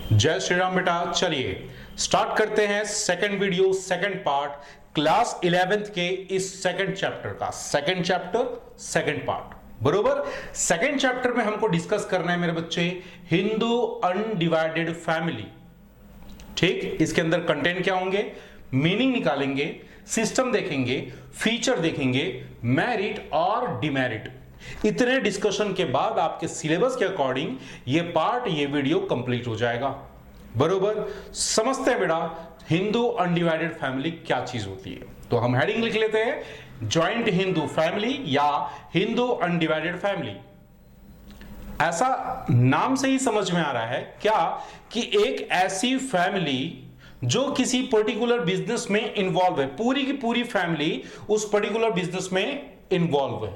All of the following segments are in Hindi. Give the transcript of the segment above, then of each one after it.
जय श्री राम बेटा। चलिए स्टार्ट करते हैं second video, second part class 11th के इस सेकंड चैप्टर का। सेकंड चैप्टर सेकंड पार्ट, बरोबर। सेकंड चैप्टर में हमको डिस्कस करना है मेरे बच्चे हिंदू अनडिवाइडेड फैमिली। ठीक, इसके अंदर कंटेंट क्या होंगे, मीनिंग निकालेंगे, सिस्टम देखेंगे, फीचर देखेंगे, मेरिट और डिमेरिट। इतने डिस्कशन के बाद आपके सिलेबस के अकॉर्डिंग ये पार्ट, ये वीडियो कंप्लीट हो जाएगा। बरोबर, समझते हैं बेटा हिंदू अनडिवाइडेड फैमिली क्या चीज होती है। तो हम हेडिंग लिख लेते हैं जॉइंट हिंदू फैमिली या हिंदू अनडिवाइडेड फैमिली। ऐसा नाम से ही समझ में आ रहा है क्या कि एक ऐसी फैमिली जो किसी पर्टिकुलर बिजनेस में इन्वॉल्व है, पूरी की पूरी फैमिली उस पर्टिकुलर बिजनेस में इन्वॉल्व है।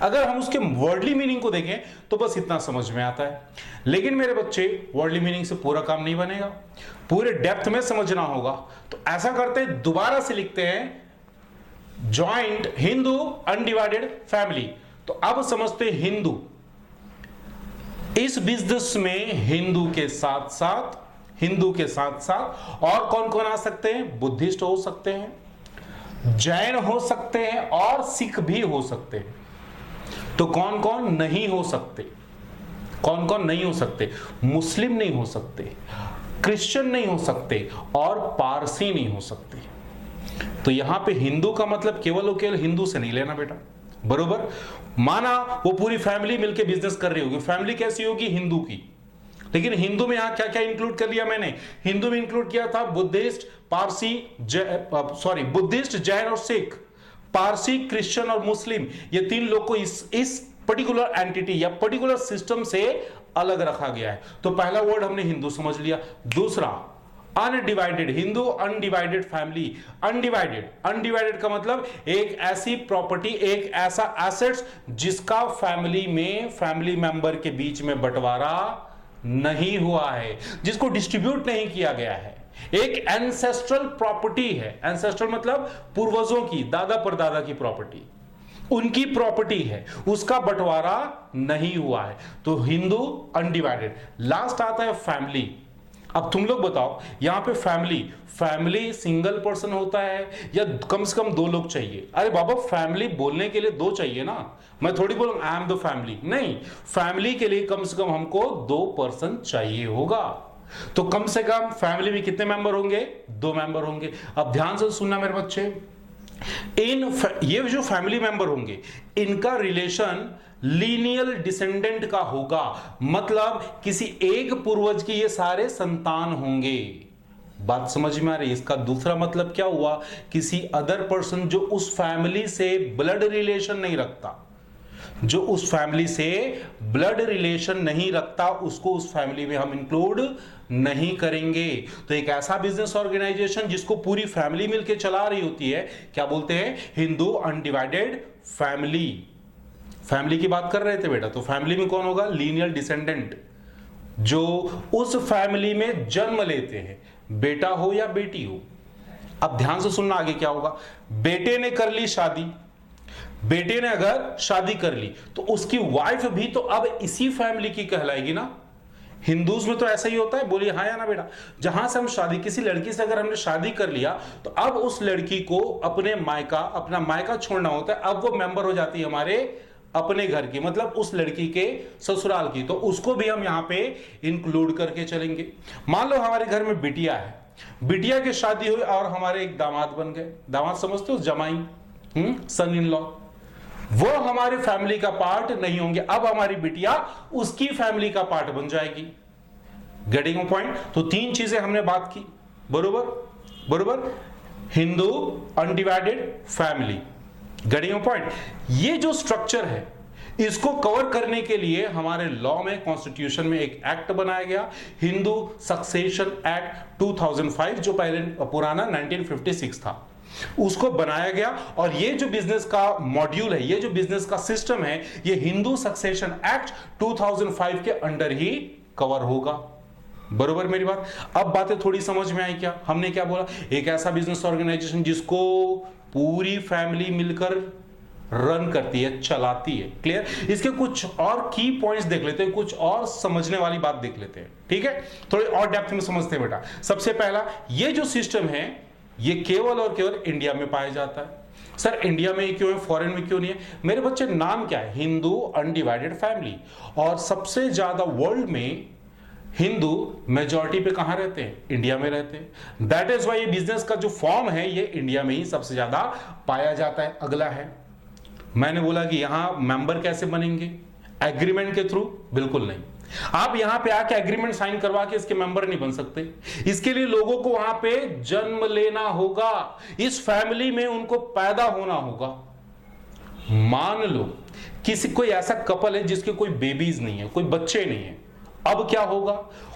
अगर हम उसके वर्डली मीनिंग को देखें तो बस इतना समझ में आता है, लेकिन मेरे बच्चे वर्डली मीनिंग से पूरा काम नहीं बनेगा, पूरे डेप्थ में समझना होगा। तो ऐसा करते हैं, दोबारा से लिखते हैं जॉइंट हिंदू अनडिवाइडेड फैमिली। तो अब समझते हैं हिंदू, इस बिजनेस में हिंदू के साथ साथ और कौन कौन आ सकते हैं, बुद्धिस्ट हो सकते हैं, जैन हो सकते हैं और सिख भी हो सकते हैं। तो कौन कौन नहीं हो सकते, कौन कौन नहीं हो सकते, मुस्लिम नहीं हो सकते, क्रिश्चियन नहीं हो सकते और पारसी नहीं हो सकते। तो यहां पे हिंदू का मतलब केवल हिंदू से नहीं लेना बेटा, बरोबर। माना वो पूरी फैमिली मिलके बिजनेस कर रही होगी, फैमिली कैसी होगी, हिंदू की। लेकिन हिंदू में यहां क्या क्या इंक्लूड कर लिया मैंने, हिंदू में इंक्लूड किया था बुद्धिस्ट, पारसी, बुद्धिस्ट, जैन और सिख। पारसी, क्रिश्चियन और मुस्लिम, ये तीन लोग को इस पर्टिकुलर एंटिटी या पर्टिकुलर सिस्टम से अलग रखा गया है। तो पहला वर्ड हमने हिंदू समझ लिया। दूसरा undivided, Hindu undivided family. Undivided का मतलब एक ऐसी प्रॉपर्टी, एक ऐसा एसेट्स जिसका फैमिली में फैमिली मेंबर के बीच में बंटवारा नहीं हुआ है, जिसको डिस्ट्रीब्यूट नहीं किया गया है। एक एंसेस्ट्रल प्रॉपर्टी है, एंसेस्ट्रल मतलब पूर्वजों की, दादा परदादा की प्रॉपर्टी, उनकी प्रॉपर्टी है, उसका बंटवारा नहीं हुआ है। तो हिंदू अनडिवाइडेड। लास्ट आता है फैमिली। अब तुम लोग बताओ यहां पे फैमिली सिंगल पर्सन होता है या कम से कम दो लोग चाहिए? अरे बाबा, फैमिली बोलने के लिए दो चाहिए ना, मैं थोड़ी बोलूं आई एम द फैमिली, नहीं, फैमिली के लिए कम से कम हमको दो पर्सन चाहिए होगा। तो कम से कम फैमिली में कितने मेंबर होंगे, दो मेंबर होंगे। अब ध्यान से सुनना मेरे बच्चे, ये जो फैमिली मेंबर होंगे इनका रिलेशन लीनियल डिसेंडेंट का होगा, मतलब किसी एक पूर्वज के ये सारे संतान होंगे। बात समझ में आ रही है? इसका दूसरा मतलब क्या हुआ, किसी अदर पर्सन जो उस फैमिली से ब्लड रिलेशन नहीं रखता, जो उस फैमिली से ब्लड रिलेशन नहीं रखता, उसको उस फैमिली में हम इंक्लूड नहीं करेंगे। तो एक ऐसा बिजनेस ऑर्गेनाइजेशन जिसको पूरी फैमिली मिलकर चला रही होती है, क्या बोलते हैं, हिंदू अनडिवाइडेड फैमिली। फैमिली की बात कर रहे थे बेटा, तो फैमिली में कौन होगा, लीनियल डिसेंडेंट, जो उस फैमिली में जन्म लेते हैं, बेटा हो या बेटी हो। अब ध्यान से सुनना आगे क्या होगा। बेटे ने कर ली शादी, बेटे ने अगर शादी कर ली तो उसकी वाइफ भी तो अब इसी फैमिली की कहलाएगी ना। हिंदूज में तो ऐसा ही होता है, बोलिए हाँ या ना बेटा। जहां से हम शादी, किसी लड़की से अगर हमने शादी कर लिया तो अब उस लड़की को अपना मायका छोड़ना होता है, अब वो मेंबर हो जाती है हमारे अपने घर की, मतलब उस लड़की के ससुराल की। तो उसको भी हम यहां पे इंक्लूड करके चलेंगे। मान लो हमारे घर में बिटिया है, बिटिया की शादी हुई और हमारे एक दामाद बन गए। दामाद समझते हो, जमाई, सन इन लॉ, वो हमारे फैमिली का पार्ट नहीं होंगे। अब हमारी बिटिया उसकी फैमिली का पार्ट बन जाएगी। Getting point? तो तीन चीजें हमने बात की, बरोबर। Hindu undivided family, getting point. ये जो स्ट्रक्चर है इसको कवर करने के लिए हमारे लॉ में, कॉन्स्टिट्यूशन में एक एक्ट बनाया गया, हिंदू सक्सेशन एक्ट 2005, जो पहले पुराना 1956 था, उसको बनाया गया। और ये जो बिजनेस का मॉड्यूल है, ये जो बिजनेस का सिस्टम है, ये हिंदू सक्सेशन एक्ट 2005 के अंडर ही कवर होगा। बरोबर मेरी बात? अब बातें थोड़ी समझ में आई क्या? हमने क्या बोला, एक ऐसा बिजनेस ऑर्गेनाइजेशन जिसको पूरी फैमिली मिलकर रन करती है, चलाती है। क्लियर? इसके कुछ और की पॉइंट्स देख लेते हैं, कुछ और समझने वाली बात देख लेते हैं। ठीक है, थोड़ी और डेप्थ में समझते हैं बेटा। सबसे पहला, ये जो सिस्टम है ये केवल और केवल इंडिया में पाया जाता है। सर इंडिया में ही क्यों है, फॉरेन में क्यों नहीं है? मेरे बच्चे नाम क्या है? Hindu undivided family. और सबसे ज्यादा वर्ल्ड में हिंदू मेजॉरिटी पे कहां रहते हैं? इंडिया में रहते हैं। दैट इज वाई ये बिजनेस का जो फॉर्म है ये इंडिया में ही सबसे ज्यादा पाया जाता है। अगला है, मैंने बोला कि यहां मेंबर कैसे बनेंगे? एग्रीमेंट के थ्रू? बिल्कुल नहीं। आप यहां पे आके एग्रीमेंट साइन करवा के इसके मेंबर नहीं बन सकते। इसके लिए लोगों को वहां पे जन्म लेना होगा, इस फैमिली में उनको पैदा होना होगा। मान लो किसी कोई ऐसा कपल है जिसके कोई बेबीज नहीं है, कोई बच्चे नहीं है, अब क्या होगा?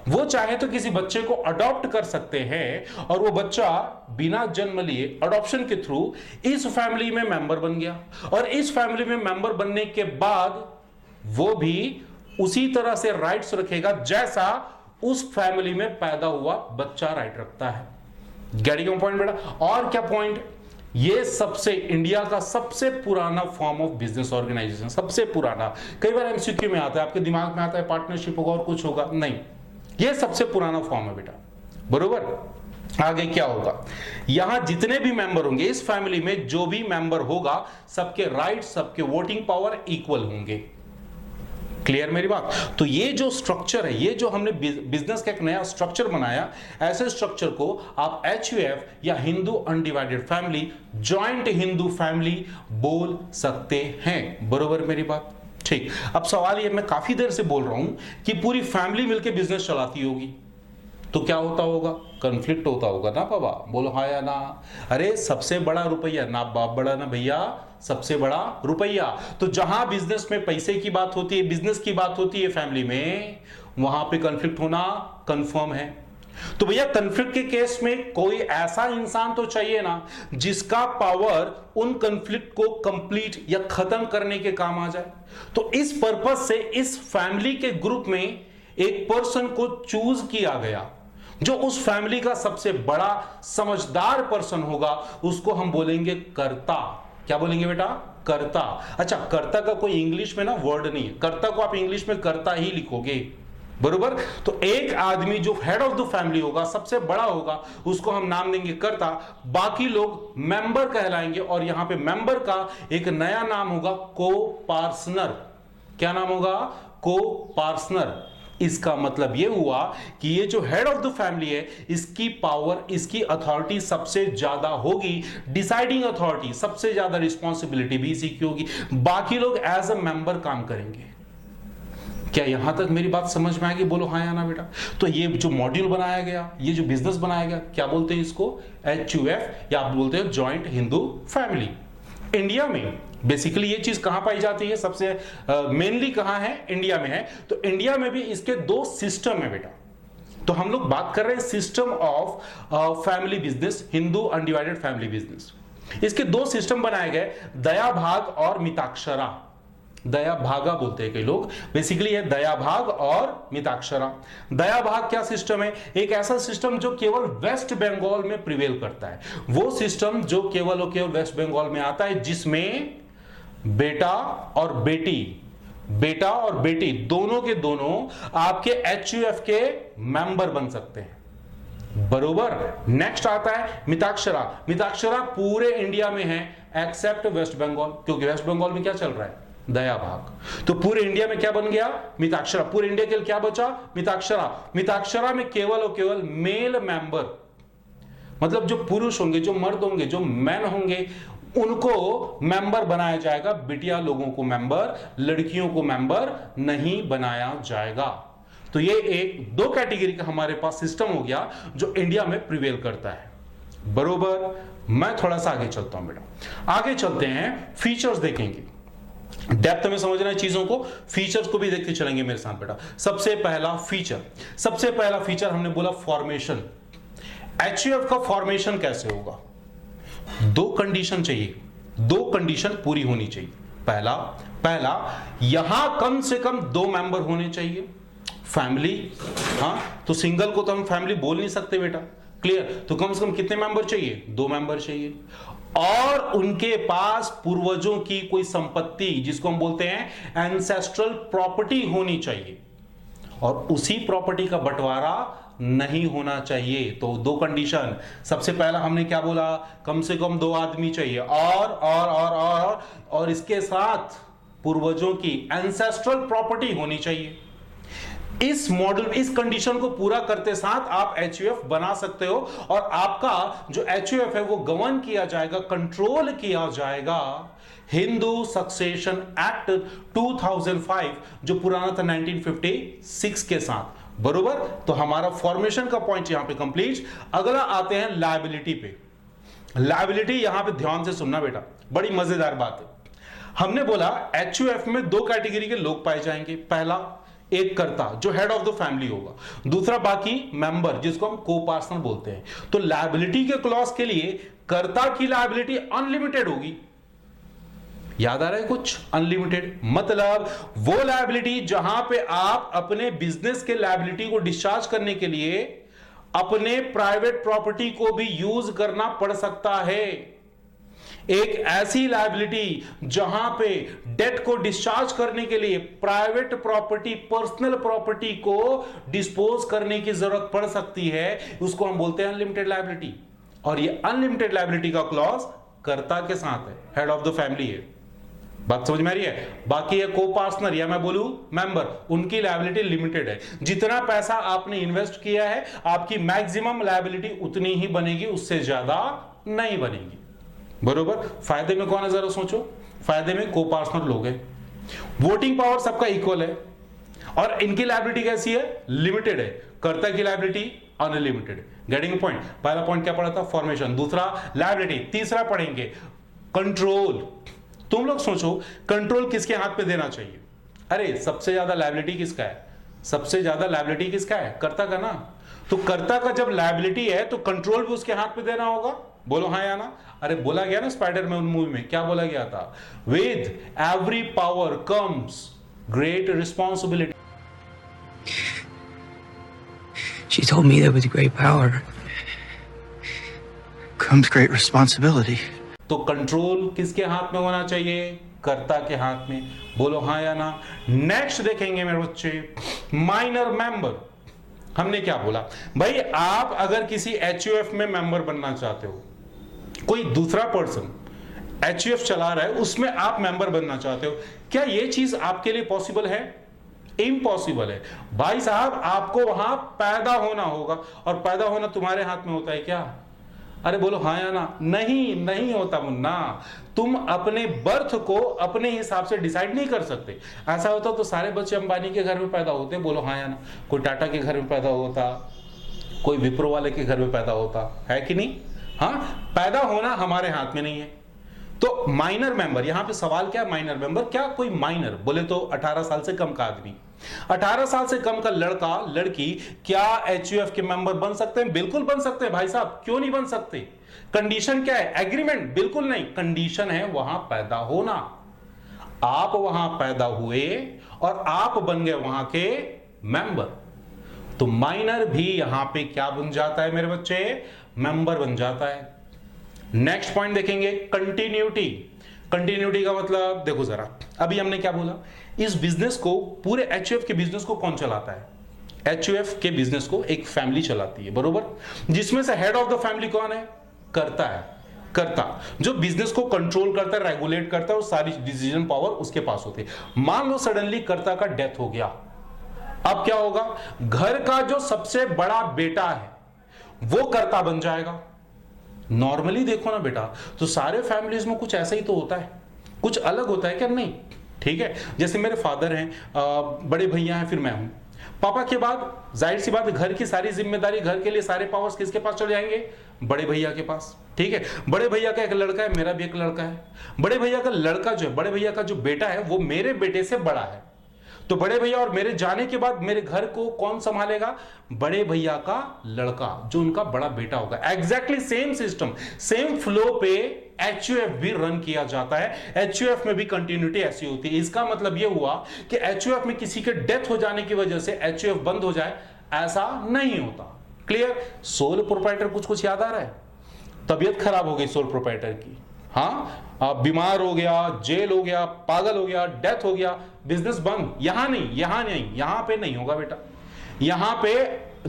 वो चाहे तो किसी बच्चे को अडॉप्ट कर सकते हैं और वो बच्चा बिना जन्म लिए अडॉप्शन के थ्रू इस फैमिली में मेंबर बन गया, और इस फैमिली में मेंबर बनने के बाद वो भी उसी तरह से राइट्स रखेगा जैसा उस फैमिली में पैदा हुआ बच्चा राइट रखता है। गेटिंग पॉइंट बेटा? और क्या पॉइंट? ये सबसे इंडिया का सबसे पुराना फॉर्म ऑफ बिजनेस ऑर्गेनाइजेशन, सबसे पुराना। कई बार एमसीक्यू में आता है, आपके दिमाग में आता है पार्टनरशिप होगा और कुछ होगा, नहीं, ये सबसे पुराना फॉर्म है बेटा। बरोबर? आगे क्या होगा? यहां जितने भी मेंबर होंगे इस फैमिली में, जो भी मेंबर होगा सबके राइट, सबके वोटिंग पावर इक्वल होंगे। क्लियर मेरी बात? तो ये जो स्ट्रक्चर है, ये जो हमने बिजनेस का एक नया स्ट्रक्चर बनाया, ऐसे स्ट्रक्चर को आप HUF या Hindu undivided family, joint Hindu family बोल सकते हैं। बरोबर मेरी बात? ठीक। अब सवाल ये, मैं काफी देर से बोल रहा हूं कि पूरी फैमिली मिलकर बिजनेस चलाती होगी, तो क्या होता होगा? कॉन्फ्लिक्ट होता होगा ना बाबा? बोलो हाँ या ना? अरे सबसे बड़ा रुपया, ना बाप बड़ा ना भैया, सबसे बड़ा रुपया। तो जहां बिजनेस में पैसे की बात होती है, बिजनेस की बात होती है फैमिली में, वहां पे कॉन्फ्लिक्ट होना कंफर्म है। तो भैया कॉन्फ्लिक्ट के केस में कोई ऐसा इंसान तो चाहिए ना जिसका पावर उन कॉन्फ्लिक्ट को कंप्लीट या खत्म करने के काम आ जाए। तो इस पर्पस से इस फैमिली के ग्रुप में एक पर्सन को चूज किया गया जो उस फैमिली का सबसे बड़ा समझदार पर्सन होगा, उसको हम बोलेंगे कर्ता। क्या बोलेंगे बेटा? कर्ता। अच्छा, कर्ता का कोई इंग्लिश में ना वर्ड नहीं है, कर्ता को आप इंग्लिश में कर्ता ही लिखोगे। बरोबर? तो एक आदमी जो हेड ऑफ द फैमिली होगा, सबसे बड़ा होगा, उसको हम नाम देंगे कर्ता, बाकी लोग मेंबर कहलाएंगे। और यहां पे मेंबर का एक नया नाम होगा को-पार्सनर। क्या नाम होगा? को-पार्सनर। इसका मतलब यह हुआ कि ये जो हेड ऑफ द फैमिली है, इसकी पावर, इसकी अथॉरिटी सबसे ज्यादा होगी, डिसाइडिंग अथॉरिटी, सबसे ज्यादा रिस्पॉन्सिबिलिटी भी इसी की होगी। बाकी लोग एज अ मेंबर काम करेंगे। क्या यहां तक मेरी बात समझ में आएगी? बोलो हाँ या ना बेटा? तो ये जो मॉड्यूल बनाया गया, ये जो बिजनेस बनाया गया, क्या बोलते हैं इसको? HUF, या आप बोलते हैं जॉइंट हिंदू फैमिली। इंडिया में बेसिकली ये चीज कहां पाई जाती है? सबसे मेनली कहां है? इंडिया में है। तो इंडिया में भी इसके दो सिस्टम है बेटा। तो हम लोग बात कर रहे हैं system of family business, Hindu undivided family business. इसके दो सिस्टम बनाए गए, दया भाग और मिताक्षरा। दया भागा बोलते हैं कई लोग, बेसिकली है दया भाग और मिताक्षरा। दया भाग क्या सिस्टम है? एक ऐसा सिस्टम जो केवल वेस्ट बंगाल में प्रिवेल करता है। वो सिस्टम जो केवल और केवल वेस्ट बंगाल में आता है, जिसमें बेटा और बेटी दोनों के दोनों आपके HUF के मेंबर बन सकते हैं। बरोबर? नेक्स्ट आता है मिताक्षरा। मिताक्षरा पूरे इंडिया में है एक्सेप्ट वेस्ट बंगाल, क्योंकि वेस्ट बंगाल में क्या चल रहा है? दया भाग। तो पूरे इंडिया में क्या बन गया? मिताक्षरा। पूरे इंडिया के लिए क्या बचा? मिताक्षरा। मिताक्षरा में केवल और केवल मेल मेंबर, मतलब जो पुरुष होंगे, जो मर्द होंगे, जो मैन होंगे, उनको मेंबर बनाया जाएगा। बिटिया लोगों को मेंबर, लड़कियों को मेंबर नहीं बनाया जाएगा। तो ये एक दो कैटेगरी का हमारे पास सिस्टम हो गया जो इंडिया में प्रिवेल करता है। बरोबर? मैं थोड़ा सा आगे चलता हूं बेटा। आगे चलते हैं, फीचर्स देखेंगे, डेप्थ में समझना है चीजों को, फीचर्स को भी देखते चलेंगे मेरे साथ बेटा। सबसे पहला फीचर हमने बोला फॉर्मेशन। HUF का फॉर्मेशन कैसे होगा? दो कंडीशन चाहिए, दो कंडीशन पूरी होनी चाहिए। पहला यहां कम से कम दो मेंबर होने चाहिए फैमिली। हाँ, तो सिंगल को तो हम फैमिली बोल नहीं सकते बेटा। क्लियर? तो कम से कम कितने मेंबर चाहिए? दो मेंबर चाहिए। और उनके पास पूर्वजों की कोई संपत्ति, जिसको हम बोलते हैं एंसेस्ट्रल प्रॉपर्टी, होनी चाहिए और उसी प्रॉपर्टी का बंटवारा नहीं होना चाहिए। तो दो कंडीशन, सबसे पहला हमने क्या बोला, कम से कम 2 आदमी चाहिए और इसके साथ पूर्वजों की एंसेस्ट्रल प्रॉपर्टी होनी चाहिए। इस मॉडल, इस कंडीशन को पूरा करते साथ आप एचयूएफ बना सकते हो और आपका जो एचयूएफ है वो गवर्न किया जाएगा, कंट्रोल किया जाएगा हिंदू सक्सेशन एक्ट 2005 जो पुराना था 1956 के साथ, बरोबर। तो हमारा फॉर्मेशन का पॉइंट यहां पे कंप्लीट। अगला आते हैं लायबिलिटी पे। लायबिलिटी यहां पे ध्यान से सुनना बेटा, बड़ी मजेदार बात है। हमने बोला एचयूएफ में 2 कैटेगरी के लोग पाए जाएंगे। पहला एक कर्ता जो हेड ऑफ द फैमिली होगा, दूसरा बाकी मेंबर जिसको हम को पार्टनर बोलते हैं। तो लायबिलिटी के क्लॉज के लिए कर्ता की लायबिलिटी अनलिमिटेड होगी। याद आ रहा है कुछ? अनलिमिटेड मतलब वो लायबिलिटी जहां पे आप अपने बिजनेस के लायबिलिटी को डिस्चार्ज करने के लिए अपने प्राइवेट प्रॉपर्टी को भी यूज करना पड़ सकता है। एक ऐसी लायबिलिटी जहां पे डेट को डिस्चार्ज करने के लिए प्राइवेट प्रॉपर्टी, पर्सनल प्रॉपर्टी को डिस्पोज करने की जरूरत पड़ सकती है, उसको हम बोलते हैं अनलिमिटेड लायबिलिटी। और ये अनलिमिटेड लायबिलिटी का क्लॉज कर्ता के साथ है, हेड ऑफ द फैमिली है। बात समझ में आ रही है? बाकी है को पार्टनर या मैं बोलूं मेंबर, उनकी लायबिलिटी लिमिटेड है। जितना पैसा आपने इन्वेस्ट किया है आपकी मैक्सिमम लायबिलिटी उतनी ही बनेगी, उससे ज्यादा नहीं बनेगी, बरोबर। फायदे में कौन है जरा सोचो? फायदे में को पार्टनर लोग हैं, वोटिंग पावर सबका इक्वल है और इनकी लायबिलिटी कैसी है? लिमिटेड है। कर्ता की लायबिलिटी अनलिमिटेड। Getting point? पहला पॉइंट क्या पढ़ा था? फॉर्मेशन। दूसरा लायबिलिटी। तीसरा पढ़ेंगे कंट्रोल। तुम लोग सोचो कंट्रोल किसके हाथ पे देना चाहिए? अरे सबसे ज्यादा लायबिलिटी किसका है? सबसे ज्यादा लायबिलिटी किसका है? कर्ता का ना। तो कर्ता का जब लायबिलिटी है तो कंट्रोल भी उसके हाथ पे देना होगा। बोलो हाँ या ना? अरे बोला गया ना स्पाइडरमैन मूवी में, क्या बोला गया था? With every power comes great responsibility. She told me that with great power comes great responsibility. तो कंट्रोल किसके हाथ में होना चाहिए? कर्ता के हाथ में। बोलो हाँ या ना? नेक्स्ट देखेंगे मेरे बच्चे, माइनर मेंबर। हमने क्या बोला भाई, आप अगर किसी एचयूएफ में मेंबर बनना चाहते हो, कोई दूसरा पर्सन एचयूएफ चला रहा है उसमें आप मेंबर बनना चाहते हो, क्या यह चीज आपके लिए पॉसिबल है? इम्पॉसिबल है भाई साहब। आपको वहां पैदा होना होगा और पैदा होना तुम्हारे हाथ में होता है क्या? अरे बोलो हाँ या ना? नहीं, नहीं होता मुन्ना। तुम अपने बर्थ को अपने हिसाब से डिसाइड नहीं कर सकते। ऐसा होता तो सारे बच्चे अंबानी के घर में पैदा होते। बोलो हाँ या ना? कोई टाटा के घर में पैदा होता, कोई विप्रो वाले के घर में पैदा होता, है कि नहीं? हाँ, पैदा होना हमारे हाथ में नहीं है। तो माइनर मेंबर, यहां पे सवाल क्या? माइनर मेंबर क्या कोई माइनर बोले तो 18 साल से कम का आदमी, 18 साल से कम का लड़का लड़की क्या एचयूएफ के मेंबर बन सकते हैं? बिल्कुल बन सकते हैं भाई साहब। क्यों नहीं बन सकते? कंडीशन क्या है? एग्रीमेंट? बिल्कुल नहीं। कंडीशन है वहां पैदा होना। आप वहां पैदा हुए और आप बन गए वहां के मेंबर, तो माइनर भी यहां पे क्या बन जाता है मेरे बच्चे? मेंबर बन जाता है। नेक्स्ट पॉइंट देखेंगे, कंटिन्यूटी। कंटिन्यूटी का मतलब देखो जरा, अभी हमने क्या बोला, इस बिजनेस को, पूरे एचयूएफ के बिजनेस को कौन चलाता है? एचयूएफ के बिजनेस को एक फैमिली चलाती है, बरोबर, जिसमें से हेड ऑफ द फैमिली कौन है? कर्ता है। कर्ता जो बिजनेस को कंट्रोल करता है, रेगुलेट करता है, और सारी डिसीजन पावर उसके पास होती है। मान लो सडनली कर्ता का डेथ हो गया, अब क्या होगा? घर का जो सबसे बड़ा बेटा है वो कर्ता बन जाएगा। नॉर्मली देखो ना बेटा, तो सारे फैमिलीज में कुछ ऐसा ही तो होता है, कुछ अलग होता है क्या? नहीं, ठीक है। जैसे मेरे फादर हैं, बड़े भैया हैं, फिर मैं हूं। पापा के बाद जाहिर सी बात, घर की सारी जिम्मेदारी, घर के लिए सारे पावर्स किसके पास चले जाएंगे? बड़े भैया के पास, ठीक है। बड़े भैया का एक लड़का है, मेरा भी एक लड़का है। बड़े भैया का लड़का जो है, बड़े भैया का जो बेटा है वो मेरे बेटे से बड़ा है। तो बड़े भैया और मेरे जाने के बाद मेरे घर को कौन संभालेगा? बड़े भैया का लड़का, जो उनका बड़ा बेटा होगा। Exactly same system, same flow पे एचयूएफ भी रन किया जाता है। एचयूएफ में भी कंटिन्यूटी ऐसी होती है। इसका मतलब यह हुआ कि एचयूएफ में किसी के डेथ हो जाने की वजह से एचयूएफ बंद हो जाए, ऐसा नहीं होता। क्लियर? सोल प्रोप्राइटर कुछ कुछ याद आ रहा है? तबीयत खराब हो गई सोल प्रोप्राइटर की, हाँ बीमार हो गया, जेल हो गया, पागल हो गया, डेथ हो गया, बिजनेस बंद, यहां नहीं, यहां पे नहीं होगा बेटा। यहां पे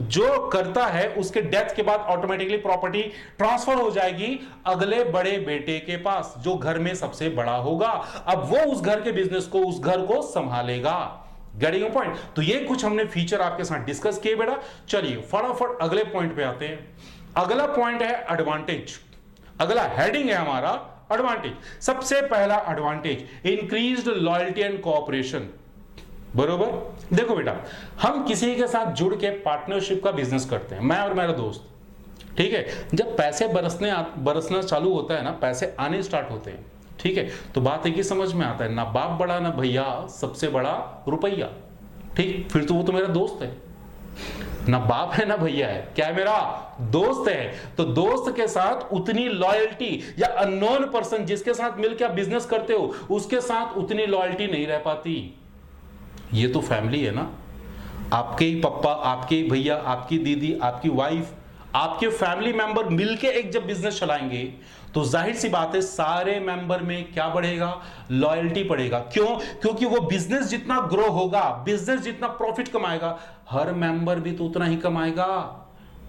जो करता है उसके डेथ के बाद ऑटोमेटिकली प्रॉपर्टी ट्रांसफर हो जाएगी अगले बड़े बेटे के पास, जो घर में सबसे बड़ा होगा। अब वो उस घर के बिजनेस को, उस घर को संभालेगा। Getting point? तो ये कुछ हमने फीचर आपके साथ डिस्कस किए बेटा। चलिए फटाफट अगले पॉइंट पे आते हैं। अगला पॉइंट है एडवांटेज। अगला हेडिंग है हमारा एडवांटेज। सबसे पहला advantage, increased loyalty and cooperation. बरोबर? देखो बेटा, हम किसी के साथ जुड़ के पार्टनरशिप का बिजनेस करते हैं, मैं और मेरा दोस्त, ठीक है। जब पैसे बरसना चालू होता है ना, पैसे आने स्टार्ट होते हैं, ठीक है, तो बात एक ही समझ में आता है, ना बाप बड़ा ना भैया, सबसे बड़ा रुपया। ठीक, फिर तो वो तो मेरा दोस्त है, ना बाप है ना भैया है, क्या है, मेरा दोस्त है। तो दोस्त के साथ उतनी लॉयल्टी, या अननोन पर्सन जिसके साथ मिलकर आप बिजनेस करते हो उसके साथ उतनी लॉयल्टी नहीं रह पाती। ये तो फैमिली है ना, आपके ही पापा, आपके ही भैया, आपकी दीदी, आपकी वाइफ, आपके फैमिली मेंबर मिलके एक जब बिजनेस चलाएंगे तो जाहिर सी बात है सारे मेंबर में क्या बढ़ेगा, लॉयल्टी बढ़ेगा। क्यों? क्योंकि वो बिजनेस जितना ग्रो होगा, बिजनेस जितना प्रॉफिट कमाएगा, हर मेंबर भी तो उतना ही कमाएगा।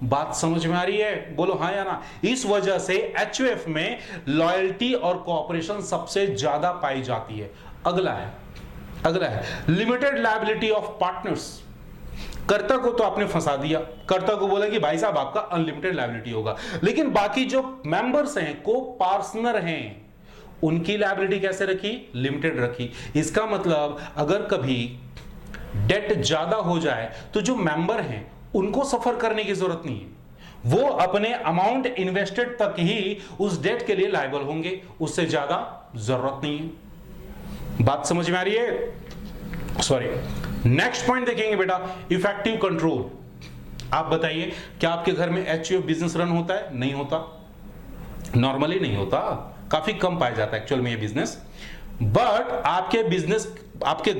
बात समझ में आ रही है? बोलो हाँ या ना। इस वजह से एचयूएफ में लॉयल्टी और कोऑपरेशन सबसे ज्यादा पाई जाती है। अगला है लिमिटेड लायबिलिटी ऑफ पार्टनर्स। कर्ता को तो आपने फंसा दिया, कर्ता को बोला कि भाई साहब आपका अनलिमिटेड लायबिलिटी होगा, लेकिन बाकी जो मेंबर्स हैं, को पार्टनर हैं, उनकी लायबिलिटी कैसे रखी? लिमिटेड रखी। इसका मतलब अगर कभी डेट ज्यादा हो जाए तो जो मेंबर हैं उनको सफर करने की जरूरत नहीं है, वो अपने अमाउंट इन्वेस्टेड तक ही उस डेट के लिए लायबल होंगे, उससे ज्यादा जरूरत नहीं है। बात समझ में आ रही है? सॉरी, नेक्स्ट पॉइंट देखेंगे बेटा, इफेक्टिव कंट्रोल। आप बताइए, क्या आपके घर में एचयूएफ बिजनेस रन होता है? नहीं होता, नॉर्मली नहीं होता, काफी कम पाया जाता है एक्चुअल में ये बिजनेस। बट आपके बिजनेस, आपके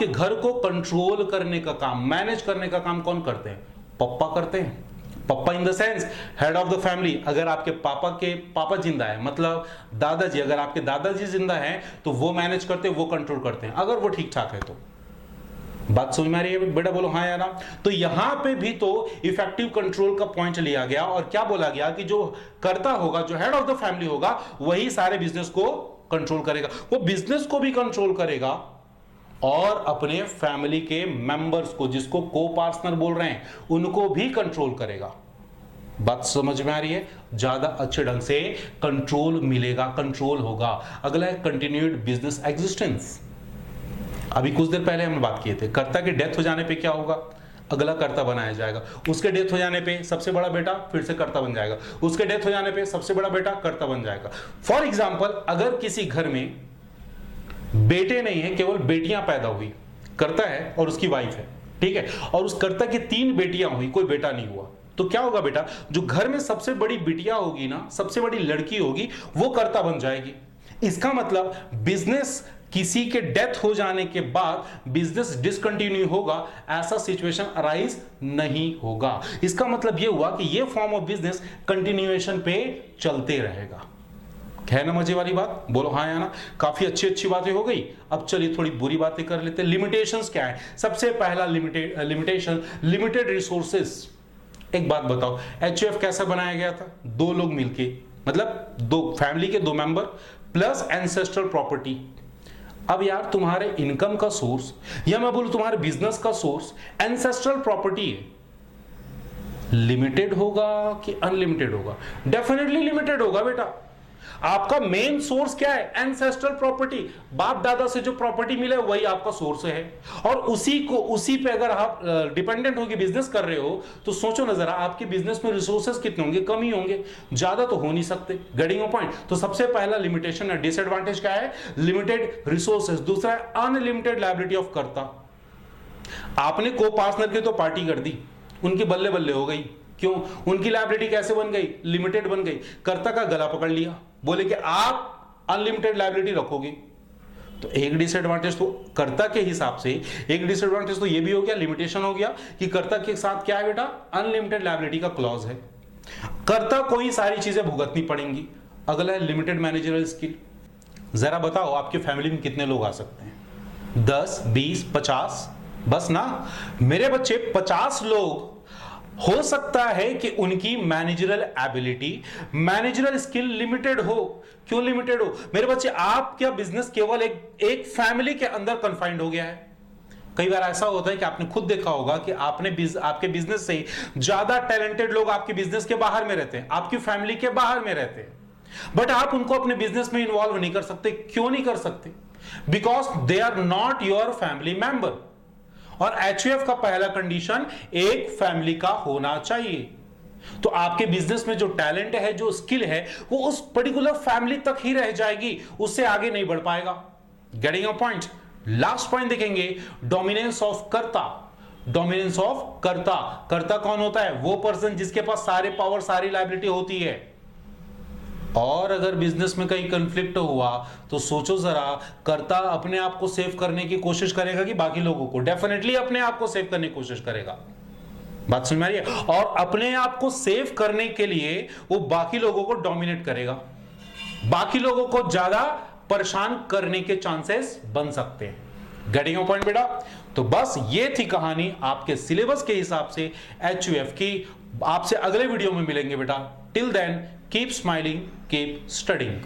घर को कंट्रोल करने का काम, मैनेज करने का काम कौन करते हैं? पापा करते हैं। पापा in the sense head of the family. अगर आपके पापा जिंदा है, मतलब दादाजी, अगर आपके दादाजी जिंदा हैं तो वो मैनेज करते हैं, वो कंट्रोल करते हैं, अगर वो ठीक ठाक है तो। बात समझ में आ रही है बेटा? बोलो हाँ या ना। तो यहां पे भी तो इफेक्टिव कंट्रोल का पॉइंट लिया गया और क्या बोला गया कि जो कर्ता होगा, जो हेड ऑफ द फैमिली होगा, वही सारे बिजनेस को कंट्रोल करेगा। वो बिजनेस को भी कंट्रोल करेगा और अपने फैमिली के मेंबर्स को, जिसको को पार्टनर बोल रहे हैं, उनको भी कंट्रोल करेगा। बात समझ में आ रही है? ज्यादा अच्छे ढंग से कंट्रोल मिलेगा, कंट्रोल होगा। अगला है कंटिन्यूड बिजनेस एग्जिस्टेंस। अभी कुछ देर पहले हमने बात किए थे, कर्ता के डेथ हो जाने पे क्या होगा? अगला कर्ता बनाया जाएगा। उसके डेथ हो जाने पे सबसे बड़ा बेटा फिर से कर्ता बन जाएगा, उसके डेथ हो जाने पे सबसे बड़ा बेटा कर्ता बन जाएगा। फॉर एग्जाम्पल, अगर किसी घर में बेटे नहीं है, केवल बेटियां पैदा हुई, कर्ता है और उसकी वाइफ है, ठीक है, और उस कर्ता की 3 बेटियां हुई, कोई बेटा नहीं हुआ, तो क्या होगा बेटा? जो घर में सबसे बड़ी बिटिया होगी ना, सबसे बड़ी लड़की होगी, वो कर्ता बन जाएगी। इसका मतलब बिजनेस किसी के डेथ हो जाने के बाद बिजनेस डिसकंटिन्यू होगा, ऐसा सिचुएशन अराइज नहीं होगा। इसका मतलब यह हुआ कि यह फॉर्म ऑफ बिजनेस कंटिन्यूएशन पे चलते रहेगा। है ना मजे वाली बात? बोलो हाँ या ना। काफी अच्छी बातें हो गई। अब चलिए थोड़ी बुरी बातें कर लेते हैं। लिमिटेशंस क्या है? सबसे पहला लिमिटेशन, लिमिटेड रिसोर्सेस। एक बात बताओ, एचयूएफ कैसा बनाया गया था? 2 लोग मिलके, मतलब 2 फैमिली के 2 मेंबर प्लस एंसेस्ट्रल प्रॉपर्टी। अब यार तुम्हारे इनकम का सोर्स, या मैं बोलूं तुम्हारे बिजनेस का सोर्स एंसेस्ट्रल प्रॉपर्टी है, लिमिटेड होगा कि अनलिमिटेड होगा? डेफिनेटली लिमिटेड होगा बेटा। आपका मेन सोर्स क्या है? Ancestral property. बाप दादा से जो प्रॉपर्टी मिले वही आपका सोर्स है, और उसी पे अगर आप डिपेंडेंट होकर बिजनेस कर रहे हो तो सोचो ना जरा, आपके बिजनेस में रिसोर्सेज कितने होंगे? कम ही होंगे, ज्यादा तो हो नहीं सकते। Getting point? तो सबसे पहला लिमिटेशन है, डिसएडवांटेज क्या है? Limited resources. दूसरा है अनलिमिटेड लायबिलिटी ऑफ कर्ता। आपने को पार्टनर की तो पार्टी कर दी, उनकी बल्ले बल्ले हो गई। क्यों? उनकी लायबिलिटी कैसे बन गई? लिमिटेड बन गई। कर्ता का गला पकड़ लिया, बोले कि आप अनलिमिटेड लायबिलिटी रखोगे। तो एक डिसएडवांटेज तो कर्ता के हिसाब से, एक डिसएडवांटेज तो ये भी हो गया, लिमिटेशन हो गया कि कर्ता के साथ क्या है बेटा? अनलिमिटेड लायबिलिटी का क्लॉज है। कर्ता को ही सारी चीजें भुगतनी पड़ेंगी। अगला है लिमिटेड मैनेजरल स्किल। जरा बताओ आपकी फैमिली में कितने लोग आ सकते हैं? 10, 20, 50? बस ना। मेरे बच्चे 50 लोग हो सकता है कि उनकी managerial ability, managerial skill limited हो। क्यों लिमिटेड हो मेरे बच्चे? आपका बिजनेस केवल एक फैमिली के अंदर कन्फाइंड हो गया है। कई बार ऐसा होता है कि आपने खुद देखा होगा कि आपके बिजनेस से ज्यादा टैलेंटेड लोग आपके बिजनेस के बाहर में रहते हैं, आपकी फैमिली के बाहर में रहते हैं, बट आप उनको अपने बिजनेस में इन्वॉल्व नहीं कर सकते। क्यों नहीं कर सकते? Because they are not your family member. और HUF का पहला कंडीशन एक फैमिली का होना चाहिए। तो आपके बिजनेस में जो टैलेंट है, जो स्किल है, वो उस पर्टिकुलर फैमिली तक ही रह जाएगी, उससे आगे नहीं बढ़ पाएगा। Getting your point? Last point देखेंगे, डोमिनेंस ऑफ कर्ता। डोमिनेंस ऑफ कर्ता। कर्ता कौन होता है? वो पर्सन जिसके पास सारे पावर, सारी लायबिलिटी होती है। और अगर बिजनेस में कहीं कंफ्लिक्ट हुआ तो सोचो जरा, कर्ता अपने आप को सेव करने की कोशिश करेगा कि बाकी लोगों को? डेफिनेटली अपने आप को सेव करने की कोशिश करेगा। बात समझ में आ रही है? और अपने आप को सेव करने के लिए वो बाकी लोगों को डोमिनेट करेगा, बाकी लोगों को ज्यादा परेशान करने के चांसेस बन सकते हैं। गेटिंग योर पॉइंट बेटा? तो बस ये थी कहानी आपके सिलेबस के हिसाब से HUF की। आपसे अगले वीडियो में मिलेंगे बेटा। Till then keep smiling, keep studying.